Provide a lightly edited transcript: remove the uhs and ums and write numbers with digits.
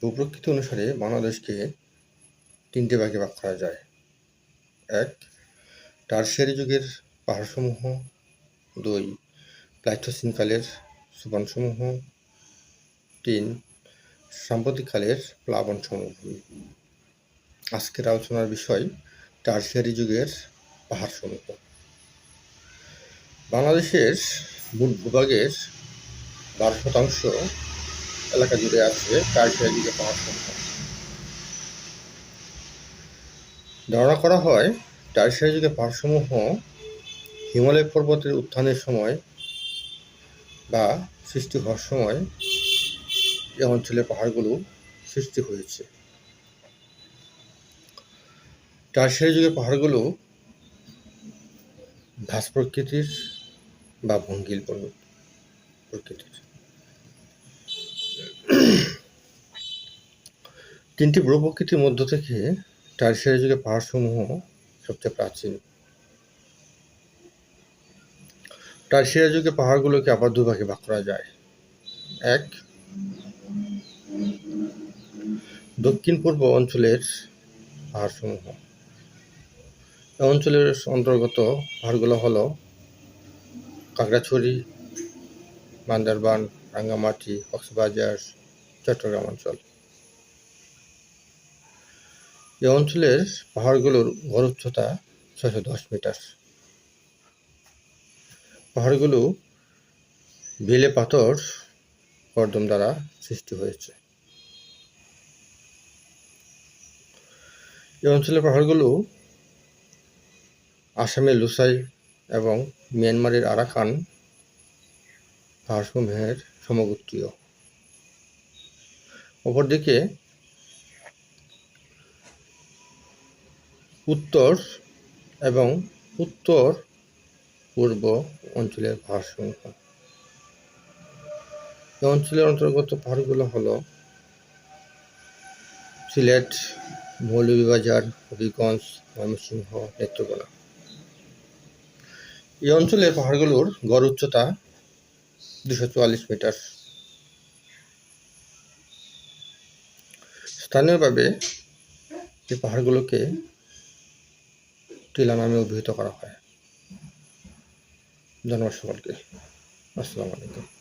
ভূপ্রকৃতি অনুসারে বাংলাদেশকে তিনটে ভাগে ভাগ করা যায়। ১. টারশিয়ারি যুগের পাহাড়সমূহ। ২. প্লাইস্টোসিন কালের সোপানসমূহ। ৩. সাম্প্রতিককালের প্লাবন সমভূমি। আজকের আলোচনার বিষয় টারশিয়ারি যুগের পাহাড়সমূহ। বাংলাদেশের মোট ভূভাগের 12% এলাকা জুড়ে আছে টারশিয়ারি যুগের পাহাড়সমূহ। ধারণা করা হয় টারশিয়ারি যুগের পাহাড়সমূহ হিমালয় পর্বতের উত্থানের সময় বা সৃষ্টি হওয়ার সময় এ অঞ্চলের পাহাড়গুলো সৃষ্টি হয়েছে। টারশিয়ারি যুগের পাহাড়গুলো ঘাস প্রকৃতির বা ভঙ্গিল প্রকৃতির। তিনটি ভূপ্রকৃতির মধ্য থেকে টারশিয়ারি যুগের পাহাড়সমূহ সবচেয়ে প্রাচীন। টারশিয়ারি যুগের পাহাড়গুলোকে আবার দুভাগে ভাগ করা যায়। ১. দক্ষিণ পূর্ব অঞ্চলের পাহাড়সমূহ। এই অঞ্চলের অন্তর্গত পাহাড়গুলো হল খাগড়াছড়ি, বান্দরবান, রাঙ্গামাটি, কক্সবাজার, চট্টগ্রাম অঞ্চল। এই অঞ্চলের পাহাড়গুলোর গড় উচ্চতা ৬১০ মিটার। পাহাড়গুলো বেলে পাথর কর্দম দ্বারা সৃষ্টি হয়েছে। এই অঞ্চলের পাহাড়গুলো আসামের লুসাই এবং মিয়ানমারের আরাকান পাহাড়সমূহের সমগোত্রীয়। অপরদিকে উত্তর এবং উত্তর পূর্ব অঞ্চলের পাহাড়সমূহ। এই অঞ্চলের অন্তর্গত পাহাড়গুলো হল সিলেট, মৌলভীবাজার, হবিগঞ্জ, ময়মনসিংহ, নেত্রকোনা। এই অঞ্চলের পাহাড়গুলোর গড় উচ্চতা ২৪৪ মিটার। স্থানীয়ভাবে এই পাহাড়গুলোকে টিলা নামে অভিহিত করা হয়। ধন্যবাদ সকলকে। আসসালামু আলাইকুম।